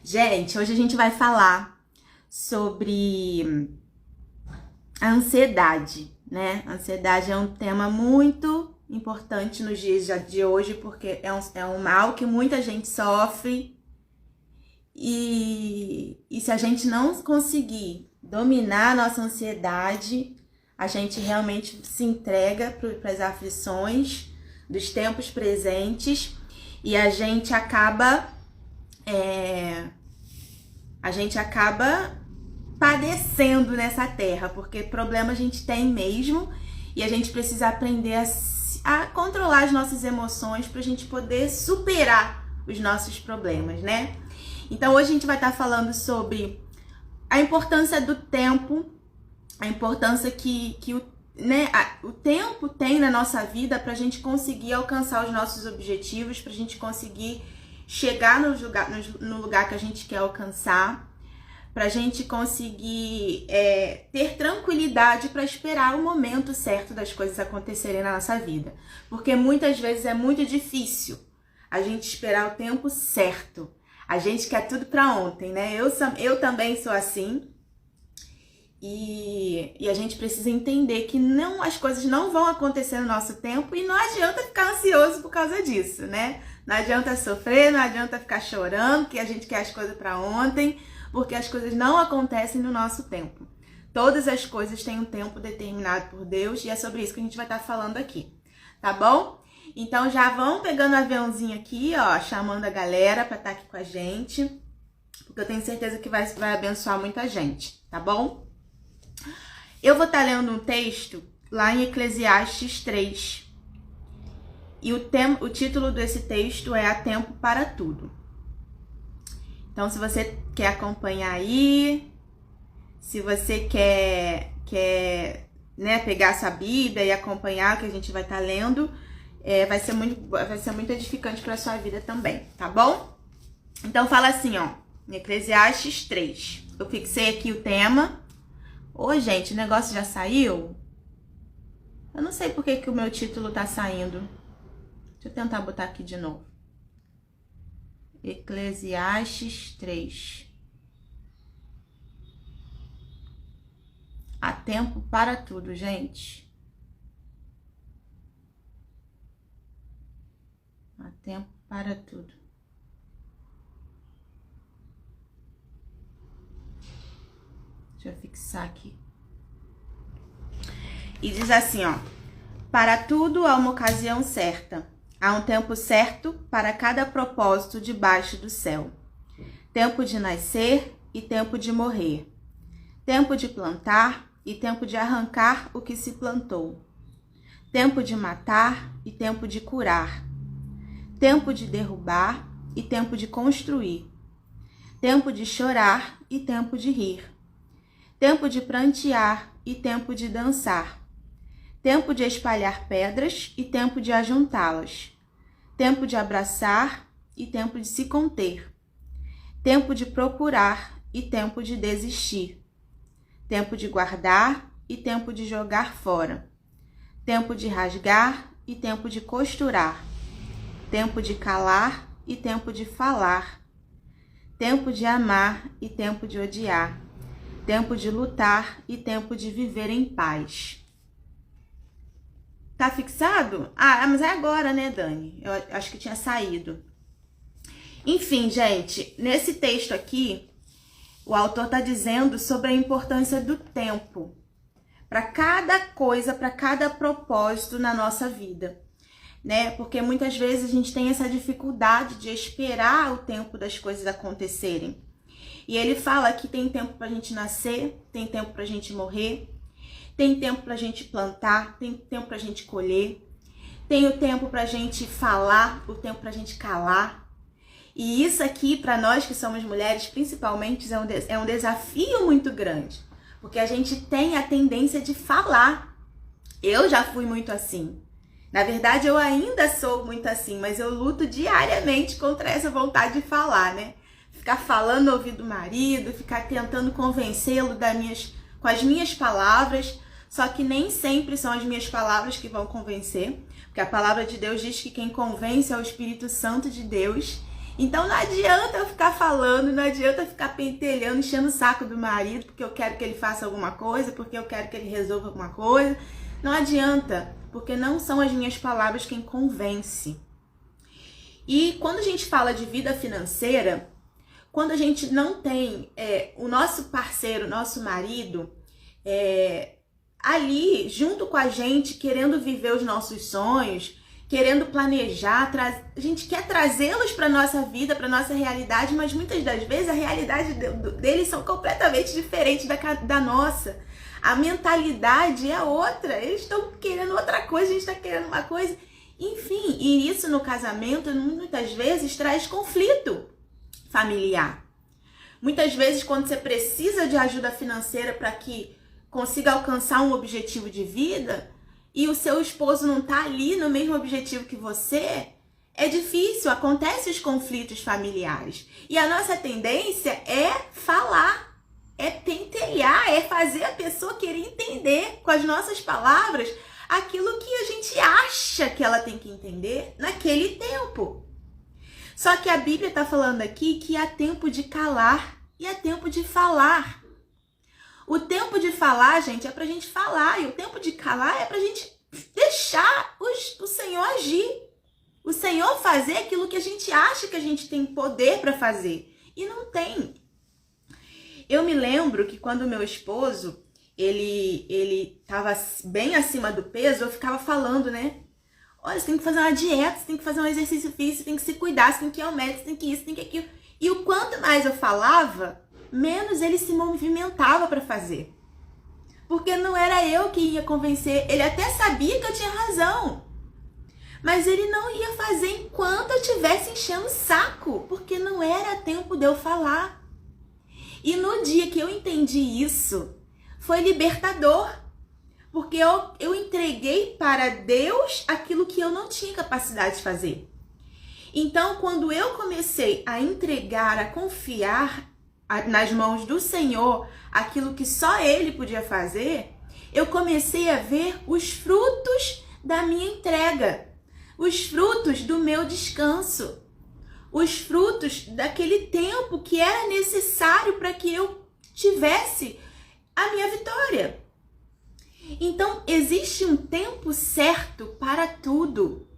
Gente, hoje a gente vai falar sobre a ansiedade, né? A ansiedade é um tema muito importante nos dias de hoje, porque é um mal que muita gente sofre e se a gente não conseguir dominar a nossa ansiedade, a gente realmente se entrega para as aflições dos tempos presentes e a gente acaba padecendo nessa terra, porque problema a gente tem mesmo e a gente precisa aprender a controlar as nossas emoções para a gente poder superar os nossos problemas, né? Então hoje a gente vai estar falando sobre a importância do tempo, a importância que o tempo tem na nossa vida para a gente conseguir alcançar os nossos objetivos, para a gente conseguir chegar no lugar que a gente quer alcançar, para a gente conseguir ter tranquilidade para esperar o momento certo das coisas acontecerem na nossa vida. Porque muitas vezes é muito difícil a gente esperar o tempo certo. A gente quer tudo para ontem, né? Eu também sou assim. E a gente precisa entender que as coisas não vão acontecer no nosso tempo e não adianta ficar ansioso por causa disso, né? Não adianta sofrer, não adianta ficar chorando que a gente quer as coisas para ontem, porque as coisas não acontecem no nosso tempo. Todas as coisas têm um tempo determinado por Deus e é sobre isso que a gente vai estar falando aqui, tá bom? Então já vão pegando o aviãozinho aqui, ó, chamando a galera para estar aqui com a gente, porque eu tenho certeza que vai abençoar muita gente, tá bom? Eu vou estar lendo um texto lá em Eclesiastes 3. E o título desse texto é Há Tempo para Tudo. Então, se você quer acompanhar aí, se você quer pegar sua Bíblia e acompanhar o que a gente vai estar lendo, vai ser muito edificante para a sua vida também, tá bom? Então, fala assim, ó, em Eclesiastes 3. Eu fixei aqui o tema. Ô, gente, o negócio já saiu? Eu não sei por que o meu título tá saindo. Deixa eu tentar botar aqui de novo. Eclesiastes 3. Há tempo para tudo, gente. Há tempo para tudo. Deixa eu fixar aqui. E diz assim, ó. Para tudo há uma ocasião certa. Há um tempo certo para cada propósito debaixo do céu. Tempo de nascer e tempo de morrer. Tempo de plantar e tempo de arrancar o que se plantou. Tempo de matar e tempo de curar. Tempo de derrubar e tempo de construir. Tempo de chorar e tempo de rir. Tempo de prantear e tempo de dançar. Tempo de espalhar pedras e tempo de ajuntá-las. Tempo de abraçar e tempo de se conter. Tempo de procurar e tempo de desistir. Tempo de guardar e tempo de jogar fora. Tempo de rasgar e tempo de costurar. Tempo de calar e tempo de falar. Tempo de amar e tempo de odiar. Tempo de lutar e tempo de viver em paz. Tá fixado? Ah, mas é agora, né, Dani? Eu acho que tinha saído. Enfim, gente, nesse texto aqui, o autor tá dizendo sobre a importância do tempo para cada coisa, para cada propósito na nossa vida, né? Porque muitas vezes a gente tem essa dificuldade de esperar o tempo das coisas acontecerem. E ele fala que tem tempo pra gente nascer, tem tempo pra gente morrer, tem tempo pra gente plantar, tem tempo pra gente colher, tem o tempo pra gente falar, o tempo pra gente calar. E isso aqui, pra nós que somos mulheres, principalmente, é um desafio muito grande, porque a gente tem a tendência de falar. Eu já fui muito assim. Na verdade, eu ainda sou muito assim, mas eu luto diariamente contra essa vontade de falar, né? Ficar falando no ouvido do marido, ficar tentando convencê-lo com as minhas palavras, só que nem sempre são as minhas palavras que vão convencer, porque a palavra de Deus diz que quem convence é o Espírito Santo de Deus, Então não adianta eu ficar falando, não adianta eu ficar pentelhando, enchendo o saco do marido, porque eu quero que ele faça alguma coisa, porque eu quero que ele resolva alguma coisa. Não adianta, porque não são as minhas palavras quem convence. E quando a gente fala de vida financeira, quando a gente não tem o nosso parceiro, nosso marido, ali junto com a gente, querendo viver os nossos sonhos, querendo planejar, a gente quer trazê-los para nossa vida, para nossa realidade, mas muitas das vezes a realidade deles são completamente diferentes da nossa. A mentalidade é outra, eles estão querendo outra coisa, a gente está querendo uma coisa. Enfim, e isso no casamento muitas vezes traz conflito familiar. Muitas vezes quando você precisa de ajuda financeira para que consiga alcançar um objetivo de vida e o seu esposo não está ali no mesmo objetivo que você, é difícil, acontecem os conflitos familiares. E a nossa tendência é falar, é pentelhar, é fazer a pessoa querer entender com as nossas palavras aquilo que a gente acha que ela tem que entender naquele tempo. Só que a Bíblia está falando aqui que há tempo de calar e há tempo de falar. O tempo de falar, gente, é pra gente falar. E o tempo de calar é pra gente deixar o Senhor agir. O Senhor fazer aquilo que a gente acha que a gente tem poder para fazer. E não tem. Eu me lembro que quando o meu esposo, ele tava bem acima do peso, eu ficava falando, né? Olha, você tem que fazer uma dieta, você tem que fazer um exercício físico, você tem que se cuidar, você tem que ir ao médico, você tem que isso, você tem que aquilo. E o quanto mais eu falava, menos ele se movimentava para fazer. Porque não era eu que ia convencer. Ele até sabia que eu tinha razão. Mas ele não ia fazer enquanto eu estivesse enchendo o saco. Porque não era tempo de eu falar. E no dia que eu entendi isso, foi libertador. Porque eu entreguei para Deus aquilo que eu não tinha capacidade de fazer. Então, quando eu comecei a entregar, a confiar nas mãos do Senhor aquilo que só Ele podia fazer, eu comecei a ver os frutos da minha entrega, os frutos do meu descanso, os frutos daquele tempo que era necessário para que eu tivesse a minha vitória. Então, existe um tempo certo para tudo.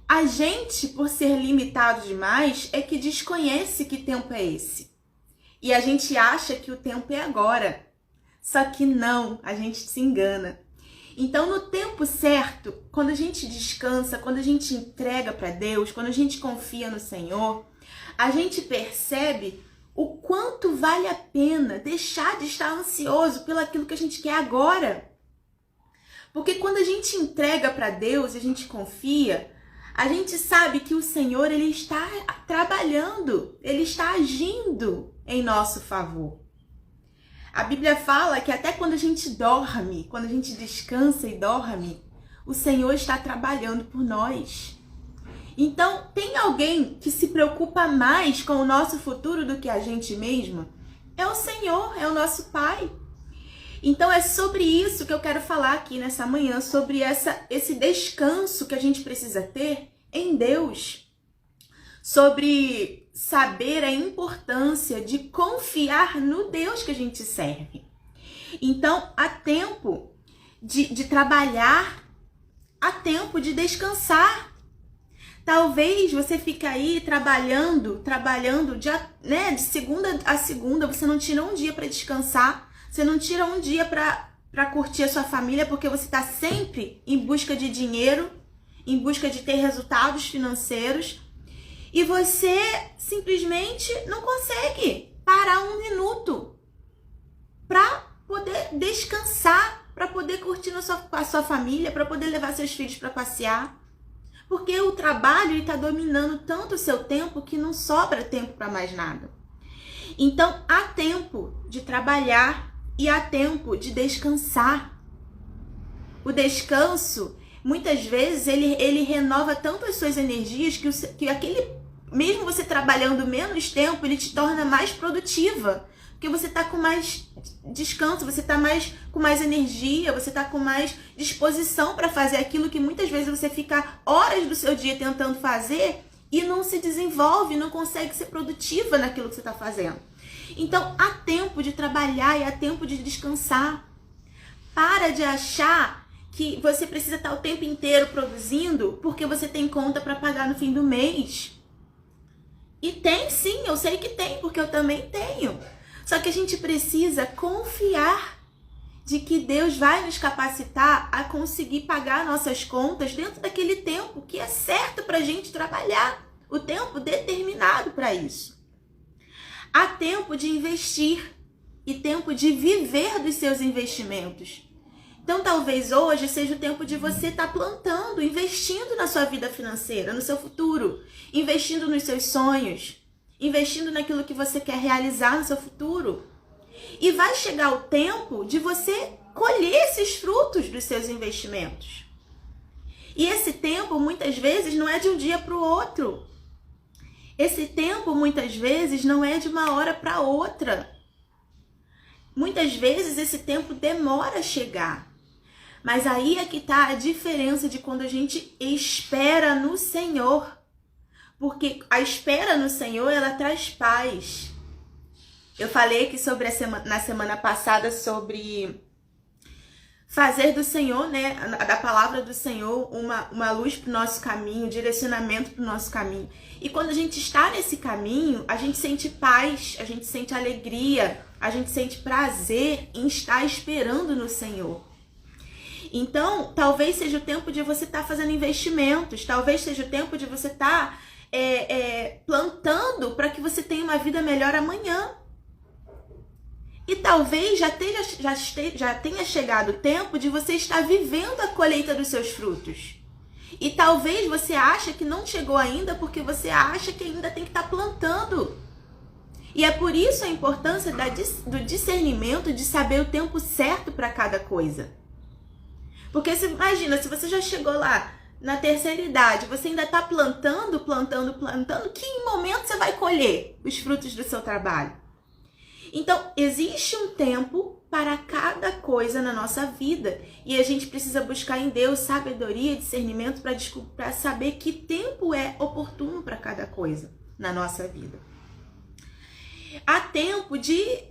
A gente, por ser limitado demais, é que desconhece que tempo é esse. E a gente acha que o tempo é agora. Só que não, a gente se engana. Então, no tempo certo, quando a gente descansa, quando a gente entrega para Deus, quando a gente confia no Senhor, a gente percebe o quanto vale a pena deixar de estar ansioso pelo aquilo que a gente quer agora. Porque quando a gente entrega para Deus, a gente confia, a gente sabe que o Senhor, Ele está trabalhando, Ele está agindo em nosso favor. A Bíblia fala que até quando a gente dorme, quando a gente descansa e dorme, o Senhor está trabalhando por nós. Então, tem alguém que se preocupa mais com o nosso futuro do que a gente mesmo? É o Senhor, é o nosso Pai. Então, é sobre isso que eu quero falar aqui nessa manhã, sobre esse descanso que a gente precisa ter em Deus, sobre saber a importância de confiar no Deus que a gente serve. Então, há tempo de trabalhar, há tempo de descansar. Talvez você fique aí trabalhando de segunda a segunda, você não tira um dia para descansar, você não tira um dia para curtir a sua família, porque você está sempre em busca de dinheiro, em busca de ter resultados financeiros, e você simplesmente não consegue parar um minuto para poder descansar, para poder curtir a sua família, para poder levar seus filhos para passear. Porque o trabalho está dominando tanto o seu tempo que não sobra tempo para mais nada. Então, há tempo de trabalhar e há tempo de descansar. O descanso, muitas vezes, ele renova tanto as suas energias que aquele, mesmo você trabalhando menos tempo, ele te torna mais produtiva. Porque você está com mais descanso, você está com mais energia, você está com mais disposição para fazer aquilo que muitas vezes você fica horas do seu dia tentando fazer e não se desenvolve, não consegue ser produtiva naquilo que você está fazendo. Então, há tempo de trabalhar e há tempo de descansar. Para de achar que você precisa estar o tempo inteiro produzindo porque você tem conta para pagar no fim do mês. E tem sim, eu sei que tem, porque eu também tenho. Só que a gente precisa confiar de que Deus vai nos capacitar a conseguir pagar nossas contas dentro daquele tempo que é certo para a gente trabalhar, o tempo determinado para isso. Há tempo de investir e tempo de viver dos seus investimentos. Então, talvez hoje seja o tempo de você estar plantando, investindo na sua vida financeira, no seu futuro, investindo nos seus sonhos, investindo naquilo que você quer realizar no seu futuro. E vai chegar o tempo de você colher esses frutos dos seus investimentos. E esse tempo, muitas vezes, não é de um dia para o outro. Esse tempo, muitas vezes, não é de uma hora para outra. Muitas vezes, esse tempo demora a chegar. Mas aí é que está a diferença de quando a gente espera no Senhor. Porque a espera no Senhor, ela traz paz. Eu falei aqui na semana passada sobre fazer do Senhor, né, da palavra do Senhor, uma luz para o nosso caminho, direcionamento para o nosso caminho. E quando a gente está nesse caminho, a gente sente paz, a gente sente alegria, a gente sente prazer em estar esperando no Senhor. Então, talvez seja o tempo de você estar fazendo investimentos, talvez seja o tempo de você estar plantando para que você tenha uma vida melhor amanhã. E talvez já tenha chegado o tempo de você estar vivendo a colheita dos seus frutos. E talvez você ache que não chegou ainda porque você acha que ainda tem que estar plantando. E é por isso a importância do discernimento, de saber o tempo certo para cada coisa. Porque imagina, se você já chegou lá na terceira idade, você ainda está plantando, que momento você vai colher os frutos do seu trabalho? Então, existe um tempo para cada coisa na nossa vida. E a gente precisa buscar em Deus sabedoria e discernimento para saber que tempo é oportuno para cada coisa na nossa vida. Há tempo de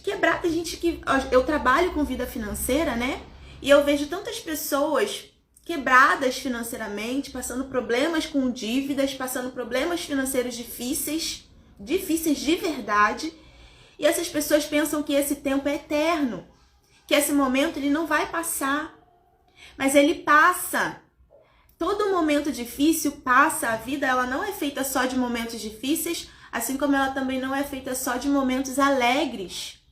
quebrar. Tem gente que... Eu trabalho com vida financeira, né? E eu vejo tantas pessoas quebradas financeiramente, passando problemas com dívidas, passando problemas financeiros difíceis de verdade. E essas pessoas pensam que esse tempo é eterno, que esse momento ele não vai passar. Mas ele passa. Todo momento difícil passa. A vida ela não é feita só de momentos difíceis, assim como ela também não é feita só de momentos alegres.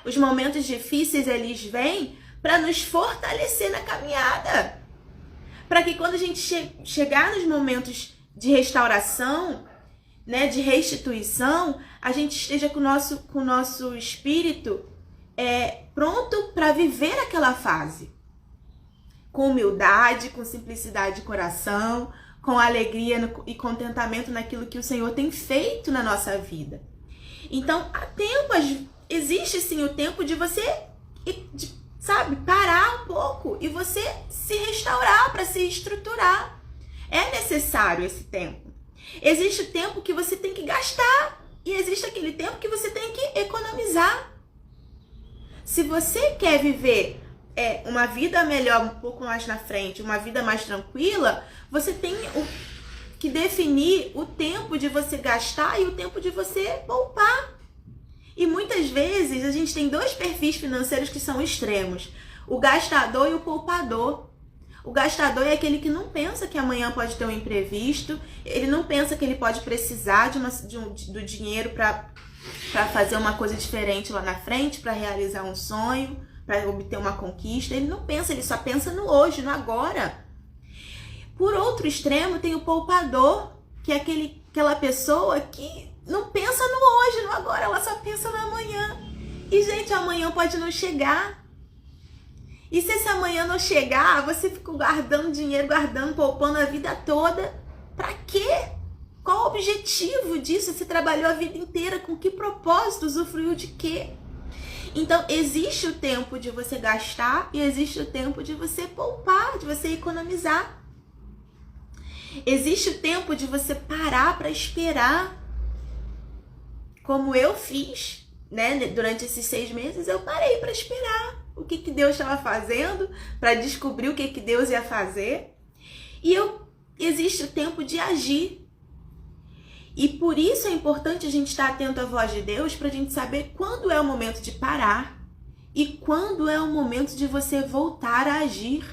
Os momentos difíceis eles vêm para nos fortalecer na caminhada. Para que quando a gente chegar nos momentos de restauração, né, de restituição, a gente esteja com o nosso espírito pronto para viver aquela fase. Com humildade, com simplicidade de coração, com alegria e contentamento naquilo que o Senhor tem feito na nossa vida. Então, há tempo, existe sim o tempo de você, parar um pouco e você se restaurar, para se estruturar. É necessário esse tempo. Existe o tempo que você tem que gastar e existe aquele tempo que você tem que economizar. Se você quer viver uma vida melhor, um pouco mais na frente, uma vida mais tranquila, você tem que definir o tempo de você gastar e o tempo de você poupar. E muitas vezes a gente tem dois perfis financeiros que são extremos: o gastador e o poupador. O gastador é aquele que não pensa que amanhã pode ter um imprevisto, ele não pensa que ele pode precisar do dinheiro para fazer uma coisa diferente lá na frente, para realizar um sonho, para obter uma conquista. Ele não pensa, ele só pensa no hoje, no agora. Por outro extremo, tem o poupador, que é aquela pessoa que não pensa no hoje, no agora, ela só pensa no amanhã. E, gente, amanhã pode não chegar. E se esse amanhã não chegar, você fica guardando dinheiro, poupando a vida toda. Pra quê? Qual o objetivo disso? Você trabalhou a vida inteira, com que propósito? Usufruiu de quê? Então, existe o tempo de você gastar e existe o tempo de você poupar, de você economizar. Existe o tempo de você parar para esperar. Como eu fiz, né? Durante esses 6 meses, eu parei para esperar o que Deus estava fazendo, para descobrir o que Deus ia fazer. E existe o tempo de agir. E por isso é importante a gente estar atento à voz de Deus, para a gente saber quando é o momento de parar e quando é o momento de você voltar a agir.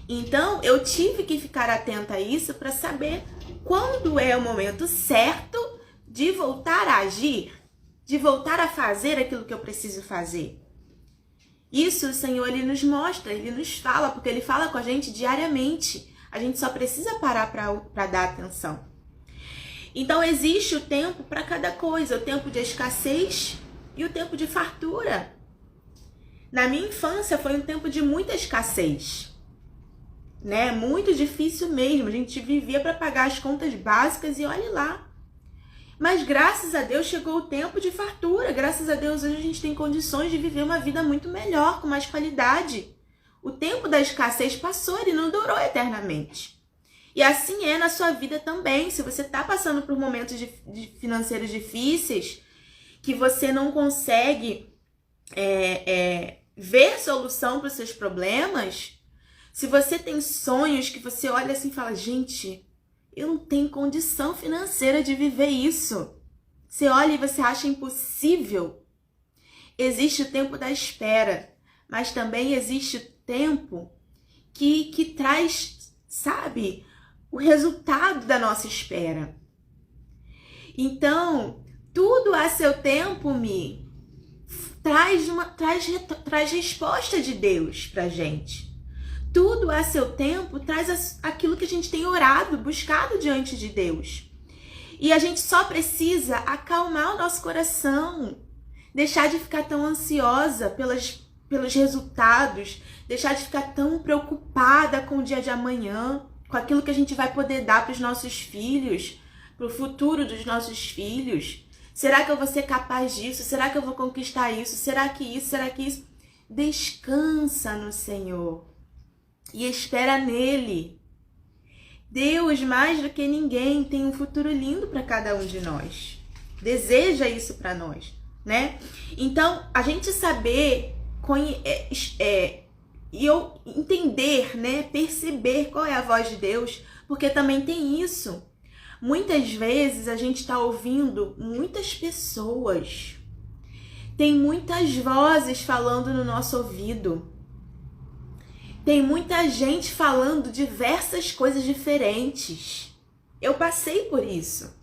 Então, eu tive que ficar atenta a isso para saber quando é o momento certo de voltar a agir, de voltar a fazer aquilo que eu preciso fazer. Isso o Senhor, Ele nos mostra, Ele nos fala, porque Ele fala com a gente diariamente. A gente só precisa parar para dar atenção. Então, existe o tempo para cada coisa, o tempo de escassez e o tempo de fartura. Na minha infância foi um tempo de muita escassez, né? Muito difícil mesmo, a gente vivia para pagar as contas básicas e olhe lá. Mas graças a Deus chegou o tempo de fartura, graças a Deus hoje a gente tem condições de viver uma vida muito melhor, com mais qualidade. O tempo da escassez passou, ele não durou eternamente. E assim é na sua vida também. Se você está passando por momentos financeiros difíceis, que você não consegue ver solução para os seus problemas, se você tem sonhos que você olha assim e fala, gente, eu não tenho condição financeira de viver isso. Você olha e você acha impossível. Existe o tempo da espera, mas também existe o tempo que traz, sabe, o resultado da nossa espera. Então, tudo a seu tempo traz resposta de Deus pra gente. Tudo a seu tempo traz aquilo que a gente tem orado, buscado diante de Deus. E a gente só precisa acalmar o nosso coração, deixar de ficar tão ansiosa pelos resultados, deixar de ficar tão preocupada com o dia de amanhã, com aquilo que a gente vai poder dar para os nossos filhos, para o futuro dos nossos filhos. Será que eu vou ser capaz disso? Será que eu vou conquistar isso? Será que isso? Será que isso? Descansa no Senhor e espera nele. Deus, mais do que ninguém, tem um futuro lindo para cada um de nós. Deseja isso para nós, né? Então, a gente saber e eu entender, né, perceber qual é a voz de Deus, porque também tem isso. Muitas vezes a gente está ouvindo muitas pessoas, tem muitas vozes falando no nosso ouvido, tem muita gente falando diversas coisas diferentes. Eu passei por isso.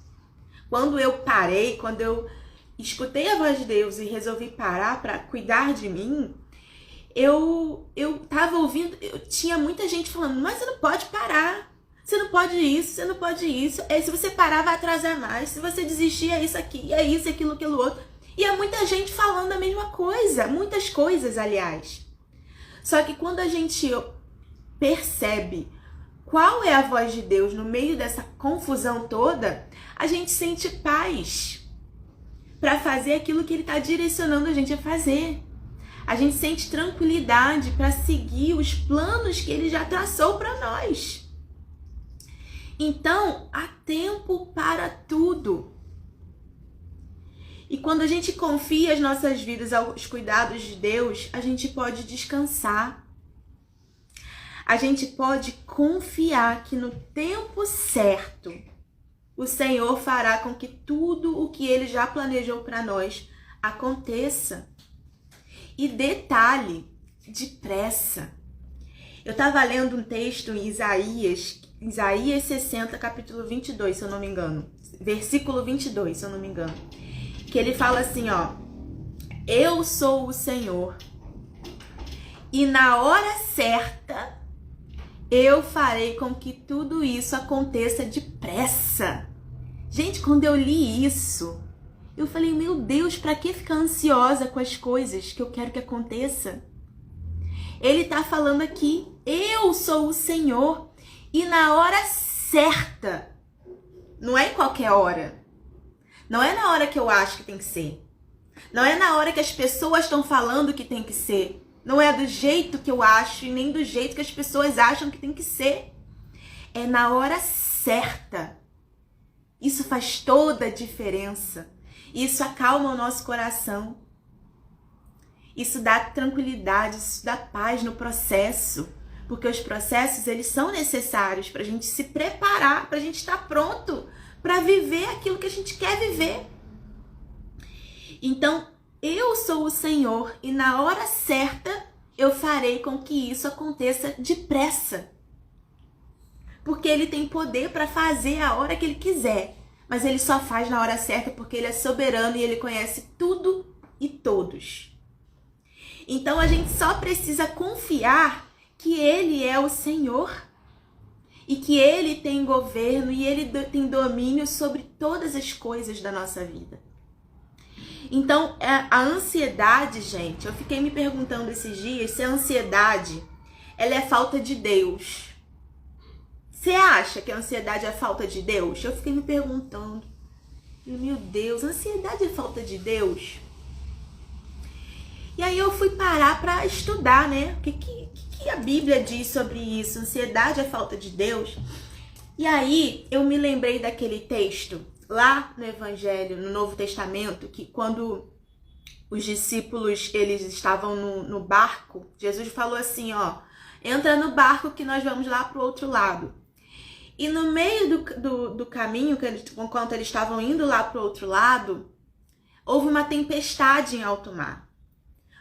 Quando eu parei, quando eu escutei a voz de Deus e resolvi parar para cuidar de mim, eu tava ouvindo, tinha muita gente falando, mas você não pode parar, você não pode isso, você não pode isso, se você parar vai atrasar mais, se você desistir é isso aqui, é isso, aquilo outro. E é muita gente falando a mesma coisa, muitas coisas, aliás. Só que quando a gente percebe qual é a voz de Deus no meio dessa confusão toda, a gente sente paz para fazer aquilo que Ele está direcionando a gente a fazer. A gente sente tranquilidade para seguir os planos que Ele já traçou para nós. Então, há tempo para tudo. E quando a gente confia as nossas vidas aos cuidados de Deus, a gente pode descansar. A gente pode confiar que no tempo certo, o Senhor fará com que tudo o que Ele já planejou para nós aconteça. E detalhe, depressa. Eu estava lendo um texto em Isaías 60, capítulo 22, se eu não me engano. Versículo 22, se eu não me engano. Que ele fala assim, ó. Eu sou o Senhor e na hora certa eu farei com que tudo isso aconteça depressa. Gente, quando eu li isso, eu falei, meu Deus, pra que ficar ansiosa com as coisas que eu quero que aconteça? Ele tá falando aqui, eu sou o Senhor e na hora certa. Não é em qualquer hora. Não é na hora que eu acho que tem que ser. Não é na hora que as pessoas estão falando que tem que ser. Não é do jeito que eu acho e nem do jeito que as pessoas acham que tem que ser. é na hora certa. Isso faz toda a diferença. Isso acalma o nosso coração. Isso dá tranquilidade, isso dá paz no processo. Porque os processos, eles são necessários para a gente se preparar, para a gente estar pronto para viver aquilo que a gente quer viver. Então, eu sou o Senhor e na hora certa eu farei com que isso aconteça depressa. Porque Ele tem poder para fazer a hora que Ele quiser. Mas Ele só faz na hora certa porque Ele é soberano e Ele conhece tudo e todos. Então a gente só precisa confiar que Ele é o Senhor e que Ele tem governo e Ele tem domínio sobre todas as coisas da nossa vida. Então, a ansiedade, gente, eu fiquei me perguntando esses dias se a ansiedade, ela é falta de Deus. Você acha que a ansiedade é falta de Deus? Eu fiquei me perguntando. Meu Deus, a ansiedade é falta de Deus? E aí eu fui parar para estudar, né? O que a Bíblia diz sobre isso? Ansiedade é falta de Deus? E aí eu me lembrei daquele texto lá no Evangelho, no Novo Testamento, que quando os discípulos, eles estavam no barco, Jesus falou assim, ó, entra no barco que nós vamos lá pro outro lado. E no meio do caminho, enquanto eles estavam indo lá pro outro lado, houve uma tempestade em alto mar.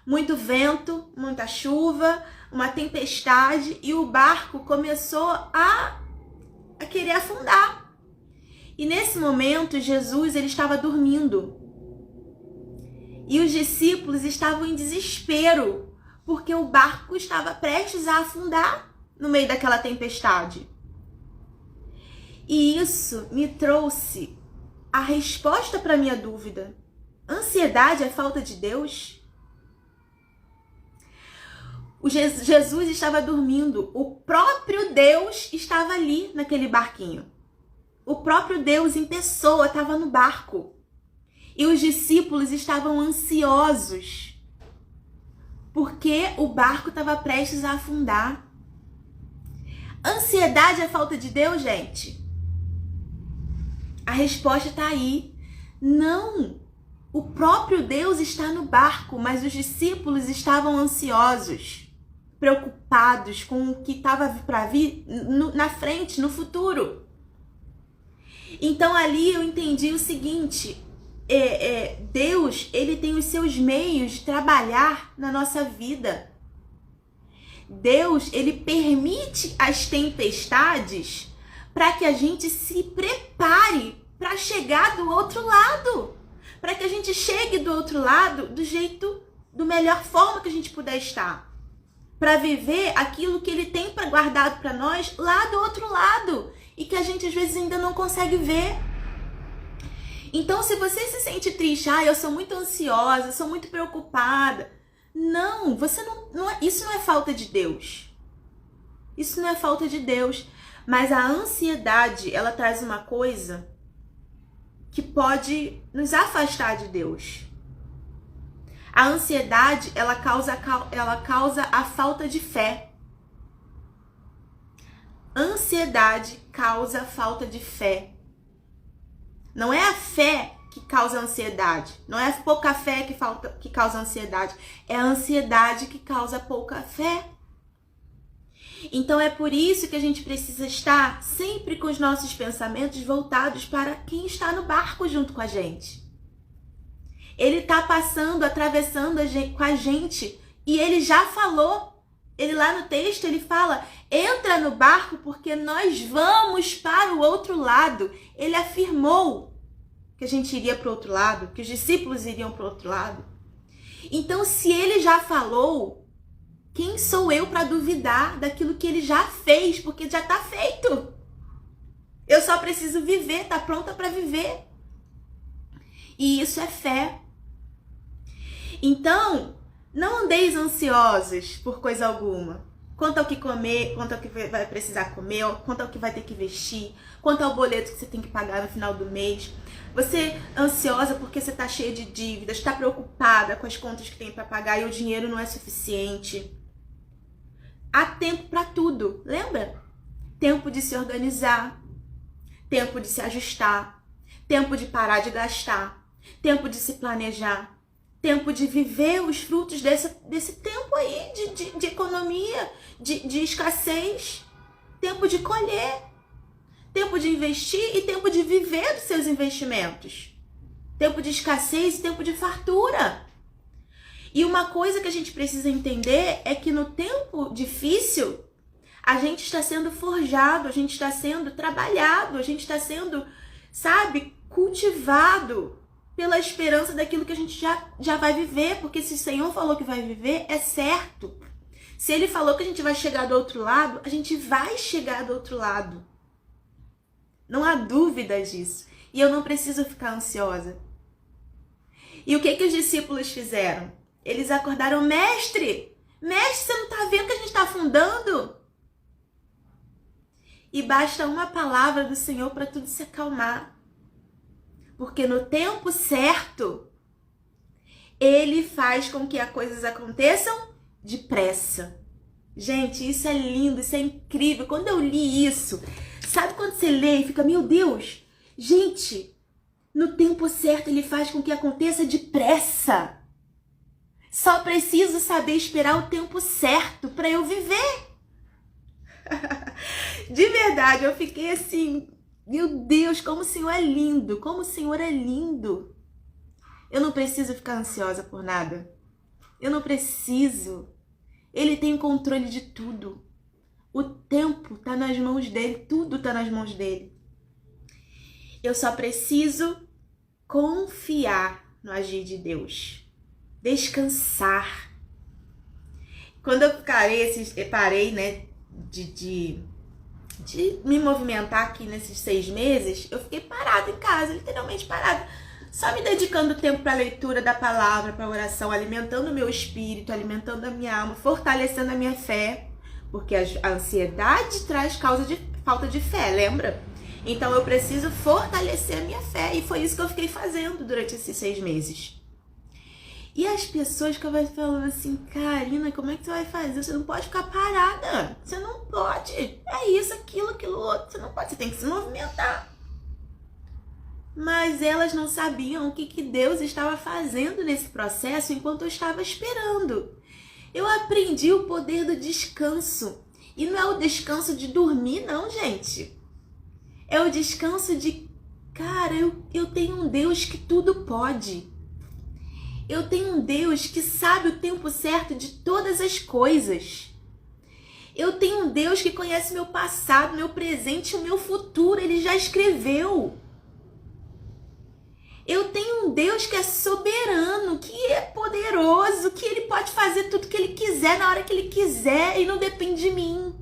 Muito vento, muita chuva, uma tempestade, e o barco começou a querer afundar. E nesse momento, Jesus, ele estava dormindo. E os discípulos estavam em desespero, porque o barco estava prestes a afundar no meio daquela tempestade. E isso me trouxe a resposta para a minha dúvida. Ansiedade é falta de Deus? Jesus estava dormindo. O próprio Deus estava ali naquele barquinho. O próprio Deus em pessoa estava no barco. E os discípulos estavam ansiosos, porque o barco estava prestes a afundar. Ansiedade é falta de Deus, gente? A resposta está aí. Não. O próprio Deus está no barco, mas os discípulos estavam ansiosos, preocupados com o que estava para vir na frente, no futuro. Então ali eu entendi o seguinte, Deus, ele tem os seus meios de trabalhar na nossa vida. Deus, ele permite as tempestades para que a gente se prepare para chegar do outro lado. Para que a gente chegue do outro lado do melhor forma que a gente puder estar. Para viver aquilo que ele tem guardado para nós lá do outro lado. E que a gente às vezes ainda não consegue ver. Então, se você se sente triste, eu sou muito ansiosa, sou muito preocupada. Não, isso não é falta de Deus. Isso não é falta de Deus. Mas a ansiedade, ela traz uma coisa que pode nos afastar de Deus. A ansiedade, ela causa a falta de fé. Ansiedade causa falta de fé. Não é a fé que causa ansiedade. Não é a pouca fé que causa ansiedade. É a ansiedade que causa pouca fé. Então é por isso que a gente precisa estar sempre com os nossos pensamentos voltados para quem está no barco junto com a gente. Ele está passando, atravessando com a gente. E ele já falou. Ele lá no texto, ele fala, entra no barco porque nós vamos para o outro lado. Ele afirmou que a gente iria para o outro lado, que os discípulos iriam para o outro lado. Então, se ele já falou, quem sou eu para duvidar daquilo que ele já fez? Porque já está feito. Eu só preciso viver, tá pronta para viver. E isso é fé. Então, não andeis ansiosos por coisa alguma. Quanto ao que comer, quanto ao que vai precisar comer, quanto ao que vai ter que vestir, quanto ao boleto que você tem que pagar no final do mês. Você é ansiosa porque você está cheia de dívidas, está preocupada com as contas que tem para pagar e o dinheiro não é suficiente. Há tempo para tudo, lembra? tempo de se organizar, tempo de se ajustar, tempo de parar de gastar, tempo de se planejar, tempo de viver os frutos desse tempo aí de economia, de escassez, tempo de colher, tempo de investir e tempo de viver dos seus investimentos, tempo de escassez e tempo de fartura. E uma coisa que a gente precisa entender é que no tempo difícil, a gente está sendo forjado, a gente está sendo trabalhado, a gente está sendo, sabe, cultivado pela esperança daquilo que a gente já vai viver. Porque se o Senhor falou que vai viver, é certo. Se Ele falou que a gente vai chegar do outro lado, a gente vai chegar do outro lado. Não há dúvidas disso. E eu não preciso ficar ansiosa. E o que os discípulos fizeram? Eles acordaram: mestre, você não está vendo que a gente está afundando? E basta uma palavra do Senhor para tudo se acalmar. Porque no tempo certo, Ele faz com que as coisas aconteçam depressa. Gente, isso é lindo, isso é incrível. Quando eu li isso, sabe quando você lê e fica, meu Deus, gente, no tempo certo Ele faz com que aconteça depressa. Só preciso saber esperar o tempo certo para eu viver. De verdade, eu fiquei assim, meu Deus, como o Senhor é lindo, como o Senhor é lindo. Eu não preciso ficar ansiosa por nada. Eu não preciso. Ele tem o controle de tudo. O tempo está nas mãos dele, tudo está nas mãos dele. Eu só preciso confiar no agir de Deus. Descansar. Quando eu parei, né, de me movimentar aqui nesses 6 meses, eu fiquei parada em casa, literalmente parada. Só me dedicando tempo para a leitura da palavra, para a oração, alimentando o meu espírito, alimentando a minha alma, fortalecendo a minha fé. Porque a ansiedade traz causa de falta de fé, lembra? Então eu preciso fortalecer a minha fé. E foi isso que eu fiquei fazendo durante esses 6 meses. E as pessoas que vai falando assim, Karina, como é que você vai fazer? Você não pode ficar parada. Você não pode. É isso, aquilo outro. Você não pode, você tem que se movimentar. Mas elas não sabiam o que Deus estava fazendo nesse processo enquanto eu estava esperando. Eu aprendi o poder do descanso. E não é o descanso de dormir, não, gente. É o descanso de, cara, eu tenho um Deus que tudo pode. Eu tenho um Deus que sabe o tempo certo de todas as coisas. Eu tenho um Deus que conhece meu passado, meu presente e o meu futuro. Ele já escreveu. Eu tenho um Deus que é soberano, que é poderoso, que Ele pode fazer tudo que Ele quiser, na hora que Ele quiser, e não depende de mim.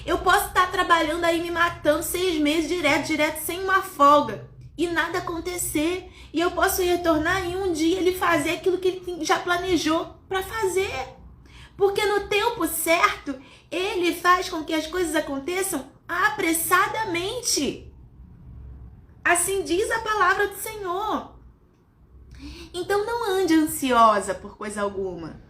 Eu posso estar trabalhando aí, me matando 6 meses direto, sem uma folga, e nada acontecer. E eu posso retornar em um dia Ele fazer aquilo que Ele já planejou para fazer. Porque no tempo certo, Ele faz com que as coisas aconteçam apressadamente. Assim diz a palavra do Senhor. Então não ande ansiosa por coisa alguma.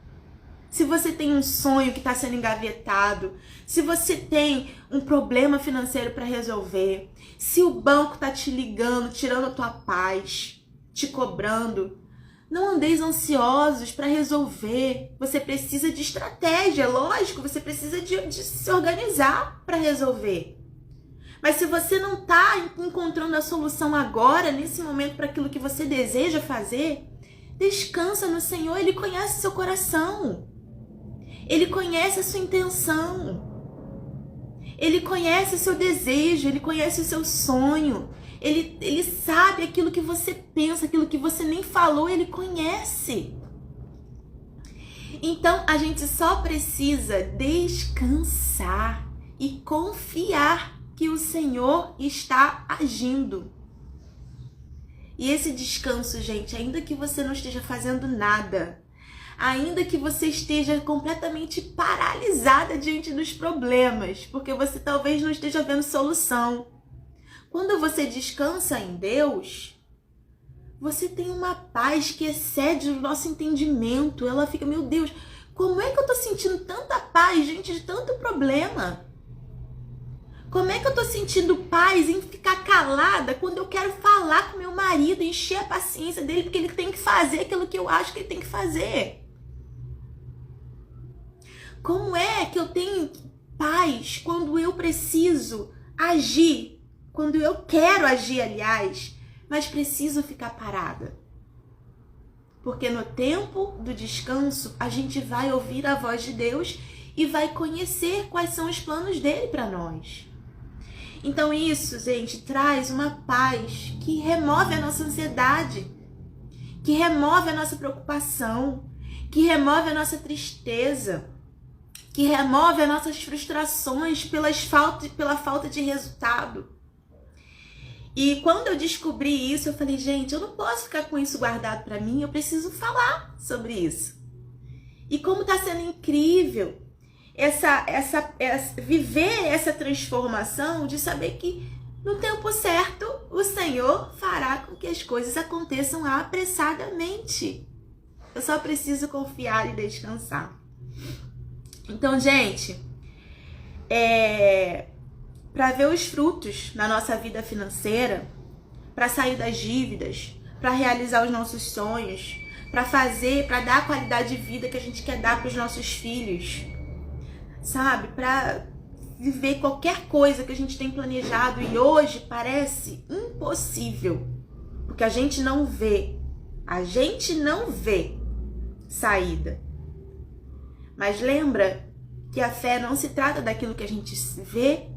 Se você tem um sonho que está sendo engavetado, se você tem um problema financeiro para resolver, se o banco está te ligando, tirando a tua paz, te cobrando, não andeis ansiosos para resolver. Você precisa de estratégia, lógico, você precisa de se organizar para resolver. Mas se você não está encontrando a solução agora, nesse momento, para aquilo que você deseja fazer, descansa no Senhor. Ele conhece seu coração. Ele conhece a sua intenção. Ele conhece o seu desejo. Ele conhece o seu sonho. Ele sabe aquilo que você pensa, aquilo que você nem falou, Ele conhece. Então, a gente só precisa descansar e confiar que o Senhor está agindo. E esse descanso, gente, ainda que você não esteja fazendo nada, ainda que você esteja completamente paralisada diante dos problemas, porque você talvez não esteja vendo solução. Quando você descansa em Deus, você tem uma paz que excede o nosso entendimento. Ela fica, meu Deus, como é que eu tô sentindo tanta paz diante de tanto problema? Como é que eu tô sentindo paz em ficar calada quando eu quero falar com meu marido, encher a paciência dele, porque ele tem que fazer aquilo que eu acho que ele tem que fazer? Como é que eu tenho paz quando eu preciso agir, quando eu quero agir, aliás, mas preciso ficar parada? Porque no tempo do descanso, a gente vai ouvir a voz de Deus e vai conhecer quais são os planos dele para nós. Então isso, gente, traz uma paz que remove a nossa ansiedade, que remove a nossa preocupação, que remove a nossa tristeza, que remove as nossas frustrações pela falta de resultado. E quando eu descobri isso, eu falei, gente, eu não posso ficar com isso guardado para mim, eu preciso falar sobre isso. E como está sendo incrível viver essa transformação de saber que no tempo certo o Senhor fará com que as coisas aconteçam apressadamente. Eu só preciso confiar e descansar. Então, gente, para ver os frutos na nossa vida financeira, para sair das dívidas, para realizar os nossos sonhos, para dar a qualidade de vida que a gente quer dar para os nossos filhos, sabe? Para viver qualquer coisa que a gente tem planejado e hoje parece impossível, porque a gente não vê saída. Mas lembra que a fé não se trata daquilo que a gente vê,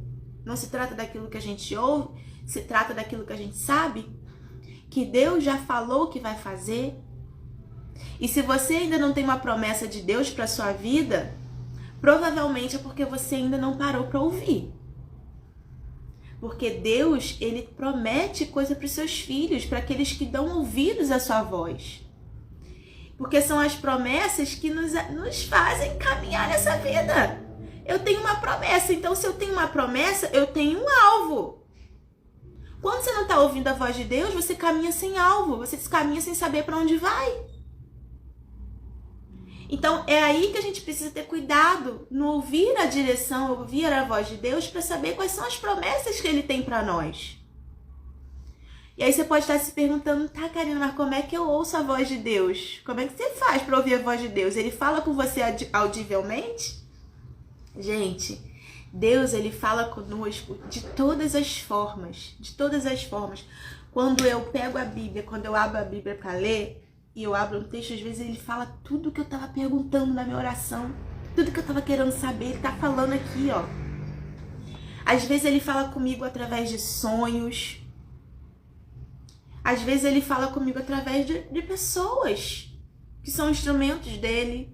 não se trata daquilo que a gente ouve, se trata daquilo que a gente sabe, que Deus já falou que vai fazer. E se você ainda não tem uma promessa de Deus para sua vida, provavelmente é porque você ainda não parou para ouvir. Porque Deus, ele promete coisa para os seus filhos, para aqueles que dão ouvidos à sua voz. Porque são as promessas que nos fazem caminhar nessa vida. Eu tenho uma promessa, então se eu tenho uma promessa, eu tenho um alvo. Quando você não está ouvindo a voz de Deus, você caminha sem alvo, você caminha sem saber para onde vai. Então é aí que a gente precisa ter cuidado no ouvir a direção, ouvir a voz de Deus para saber quais são as promessas que ele tem para nós. E aí você pode estar se perguntando, tá, Karina, mas como é que eu ouço a voz de Deus? Como é que você faz para ouvir a voz de Deus? Ele fala com você audivelmente? Gente, Deus, ele fala conosco de todas as formas, Quando eu pego a Bíblia, quando eu abro a Bíblia para ler, e eu abro um texto, às vezes ele fala tudo que eu estava perguntando na minha oração, tudo que eu estava querendo saber, ele tá falando aqui, ó. Às vezes ele fala comigo através de sonhos, às vezes ele fala comigo através de pessoas que são instrumentos dele.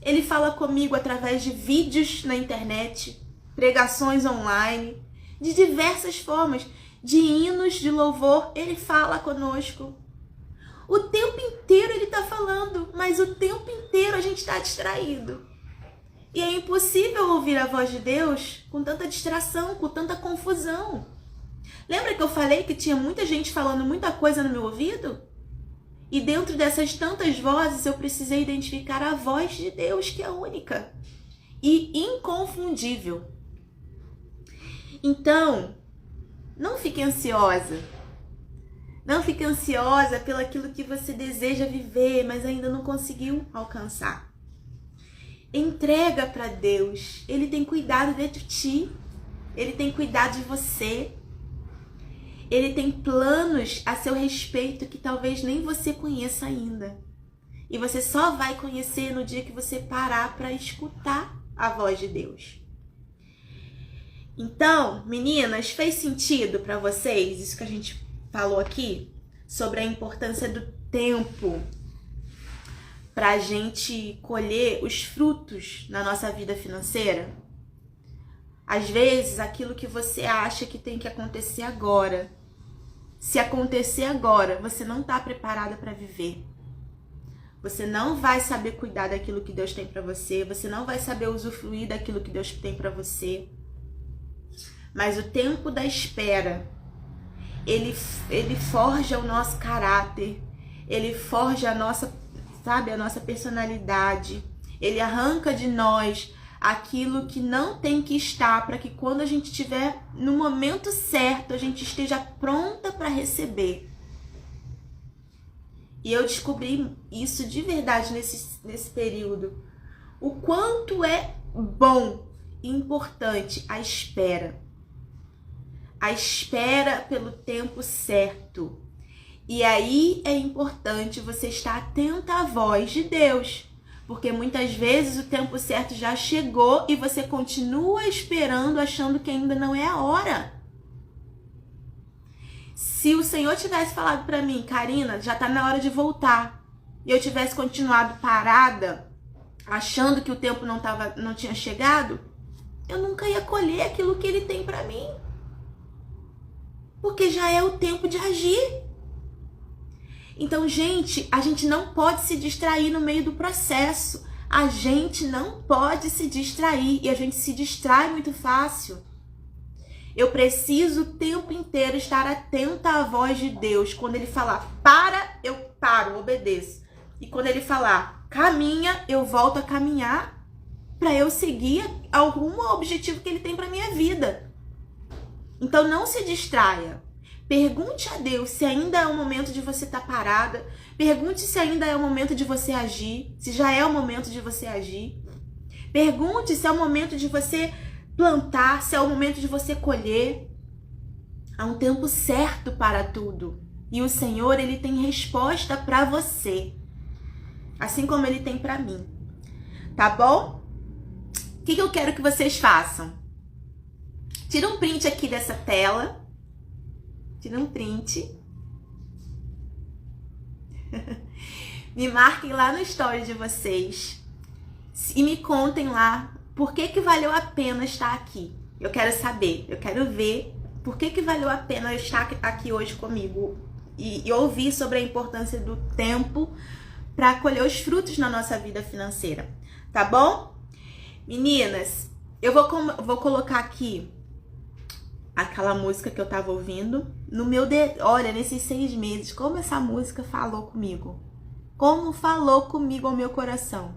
Ele fala comigo através de vídeos na internet, pregações online, de diversas formas, de hinos de louvor, ele fala conosco. O tempo inteiro ele está falando, mas o tempo inteiro a gente está distraído. E é impossível ouvir a voz de Deus com tanta distração, com tanta confusão. Lembra que eu falei que tinha muita gente falando muita coisa no meu ouvido? E dentro dessas tantas vozes eu precisei identificar a voz de Deus, que é única e inconfundível. Então, não fique ansiosa. Não fique ansiosa pelo aquilo que você deseja viver, mas ainda não conseguiu alcançar. Entrega para Deus. Ele tem cuidado de ti. Ele tem cuidado de você. Ele tem planos a seu respeito que talvez nem você conheça ainda. E você só vai conhecer no dia que você parar para escutar a voz de Deus. Então, meninas, fez sentido para vocês isso que a gente falou aqui? Sobre a importância do tempo para a gente colher os frutos na nossa vida financeira? Às vezes, aquilo que você acha que tem que acontecer agora, se acontecer agora, você não está preparada para viver. Você não vai saber cuidar daquilo que Deus tem para você, você não vai saber usufruir daquilo que Deus tem para você. Mas o tempo da espera, ele forja o nosso caráter, ele forja a nossa personalidade, ele arranca de nós aquilo que não tem que estar, para que quando a gente estiver no momento certo, a gente esteja pronta para receber. E eu descobri isso de verdade nesse período. O quanto é bom e importante a espera. A espera pelo tempo certo. E aí é importante você estar atenta à voz de Deus. Porque muitas vezes o tempo certo já chegou e você continua esperando, achando que ainda não é a hora. Se o Senhor tivesse falado para mim, Karina, já tá na hora de voltar, e eu tivesse continuado parada, achando que o tempo não tinha chegado, eu nunca ia colher aquilo que Ele tem para mim. Porque já é o tempo de agir. Então, gente, a gente não pode se distrair no meio do processo. A gente não pode se distrair. E a gente se distrai muito fácil. Eu preciso o tempo inteiro estar atenta à voz de Deus. Quando Ele falar, para, eu paro, obedeço. E quando Ele falar, caminha, eu volto a caminhar para eu seguir algum objetivo que Ele tem para minha vida. Então, não se distraia. Pergunte a Deus se ainda é o momento de você estar parada. Pergunte se ainda é o momento de você agir. Se já é o momento de você agir. Pergunte se é o momento de você plantar. Se é o momento de você colher. Há um tempo certo para tudo. E o Senhor, Ele tem resposta para você. Assim como Ele tem para mim. Tá bom? O que eu quero que vocês façam? Tira um print aqui dessa tela. Tira um print. Me marquem lá no story de vocês. E me contem lá por que valeu a pena estar aqui. Eu quero saber, eu quero ver por que valeu a pena estar aqui hoje comigo. E ouvir sobre a importância do tempo para colher os frutos na nossa vida financeira. Tá bom? Meninas, eu vou colocar aqui aquela música que eu tava ouvindo no meu dedo. Olha, nesses 6 meses, como essa música falou comigo. Como falou comigo ao meu coração.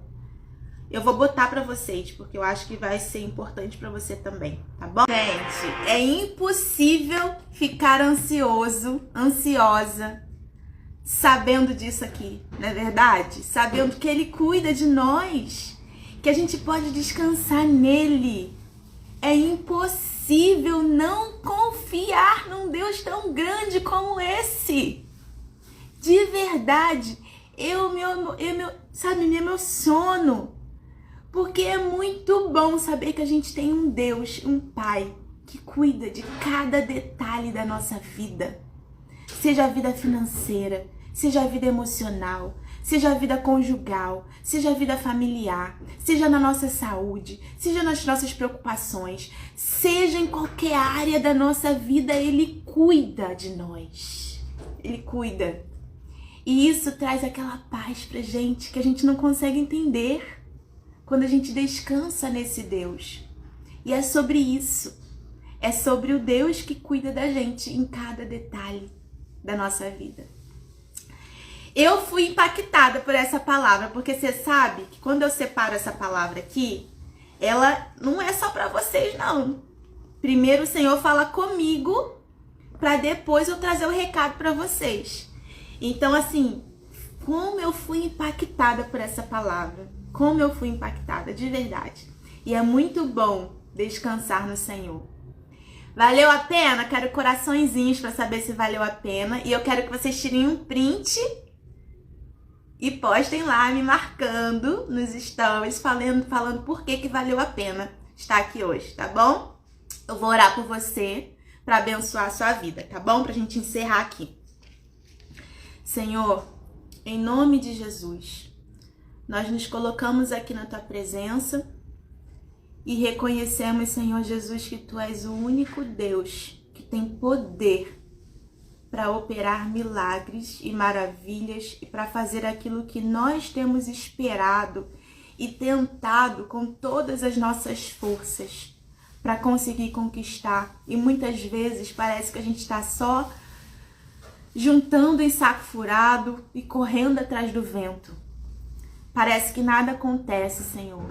Eu vou botar pra vocês, porque eu acho que vai ser importante pra você também, tá bom? Gente, é impossível ficar ansiosa, sabendo disso aqui, não é verdade? Sabendo que Ele cuida de nós, que a gente pode descansar nele. É impossível não confiar num Deus tão grande como esse. De verdade, me emociono. Porque é muito bom saber que a gente tem um Deus, um Pai, que cuida de cada detalhe da nossa vida. Seja a vida financeira, seja a vida emocional, seja a vida conjugal, seja a vida familiar, seja na nossa saúde, seja nas nossas preocupações, seja em qualquer área da nossa vida, Ele cuida de nós. Ele cuida. E isso traz aquela paz pra gente que a gente não consegue entender quando a gente descansa nesse Deus. E é sobre isso. É sobre o Deus que cuida da gente em cada detalhe da nossa vida. Eu fui impactada por essa palavra, porque você sabe que quando eu separo essa palavra aqui, ela não é só para vocês, não. Primeiro o Senhor fala comigo, para depois eu trazer o recado para vocês. Então, assim, como eu fui impactada por essa palavra. Como eu fui impactada, de verdade. E é muito bom descansar no Senhor. Valeu a pena? Quero coraçõezinhos para saber se valeu a pena. E eu quero que vocês tirem um print e postem lá, me marcando nos stories, falando por que valeu a pena estar aqui hoje, tá bom? Eu vou orar por você para abençoar a sua vida, tá bom? Pra gente encerrar aqui. Senhor, em nome de Jesus, nós nos colocamos aqui na Tua presença e reconhecemos, Senhor Jesus, que Tu és o único Deus que tem poder para operar milagres e maravilhas e para fazer aquilo que nós temos esperado e tentado com todas as nossas forças para conseguir conquistar. E muitas vezes parece que a gente está só juntando em saco furado e correndo atrás do vento. Parece que nada acontece, Senhor.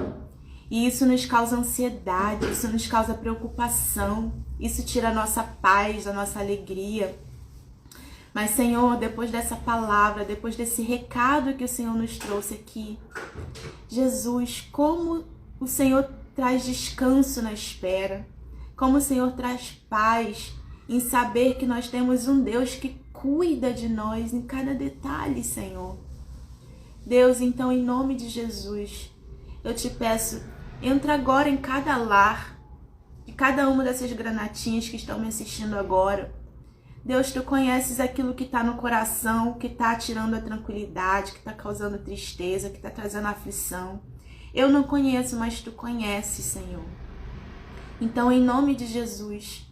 E isso nos causa ansiedade, isso nos causa preocupação, isso tira a nossa paz, a nossa alegria. Mas, Senhor, depois dessa palavra, depois desse recado que o Senhor nos trouxe aqui, Jesus, como o Senhor traz descanso na espera, como o Senhor traz paz em saber que nós temos um Deus que cuida de nós em cada detalhe, Senhor. Deus, então, em nome de Jesus, eu te peço, entra agora em cada lar, de cada uma dessas granatinhas que estão me assistindo agora. Deus, tu conheces aquilo que está no coração, que está tirando a tranquilidade, que está causando tristeza, que está trazendo aflição. Eu não conheço, mas tu conheces, Senhor. Então, em nome de Jesus,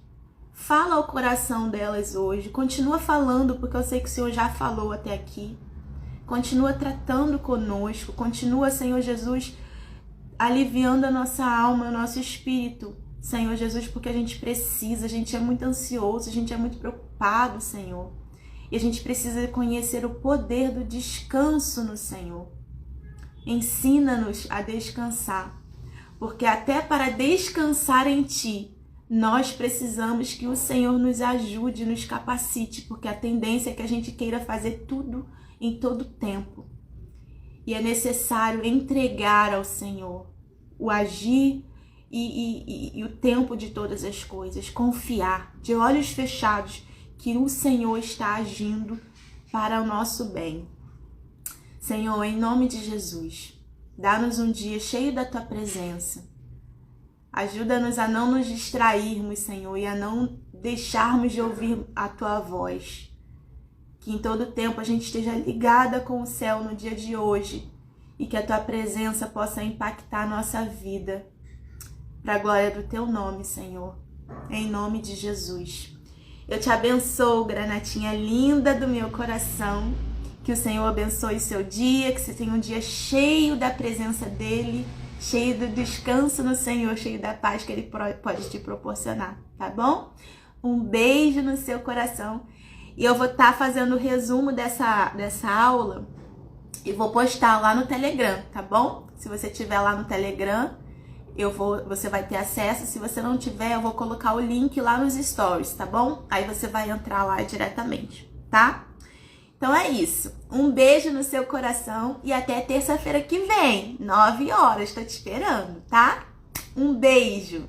fala ao coração delas hoje. Continua falando, porque eu sei que o Senhor já falou até aqui. Continua tratando conosco. Continua, Senhor Jesus, aliviando a nossa alma, o nosso espírito. Senhor Jesus, porque a gente precisa, a gente é muito ansioso, a gente é muito preocupado, Senhor. E a gente precisa conhecer o poder do descanso no Senhor. Ensina-nos a descansar, porque até para descansar em Ti, nós precisamos que o Senhor nos ajude, nos capacite, porque a tendência é que a gente queira fazer tudo em todo tempo. E é necessário entregar ao Senhor o agir e o tempo de todas as coisas, confiar de olhos fechados que o Senhor está agindo para o nosso bem. Senhor, em nome de Jesus, dá-nos um dia cheio da Tua presença. Ajuda-nos a não nos distrairmos, Senhor, e a não deixarmos de ouvir a Tua voz. Que em todo tempo a gente esteja ligada com o céu no dia de hoje e que a Tua presença possa impactar a nossa vida. Para a glória do Teu nome, Senhor. Em nome de Jesus. Eu te abençoo, granatinha linda do meu coração. Que o Senhor abençoe o seu dia, que você tenha um dia cheio da presença dEle, cheio do descanso no Senhor, cheio da paz que Ele pode te proporcionar, tá bom? Um beijo no seu coração. E eu vou estar fazendo o resumo dessa aula e vou postar lá no Telegram, tá bom? Se você estiver lá no Telegram, você vai ter acesso. Se você não tiver, eu vou colocar o link lá nos stories, tá bom? Aí você vai entrar lá diretamente, tá? Então é isso. Um beijo no seu coração e até terça-feira que vem, 9 horas. Tô te esperando, tá? Um beijo!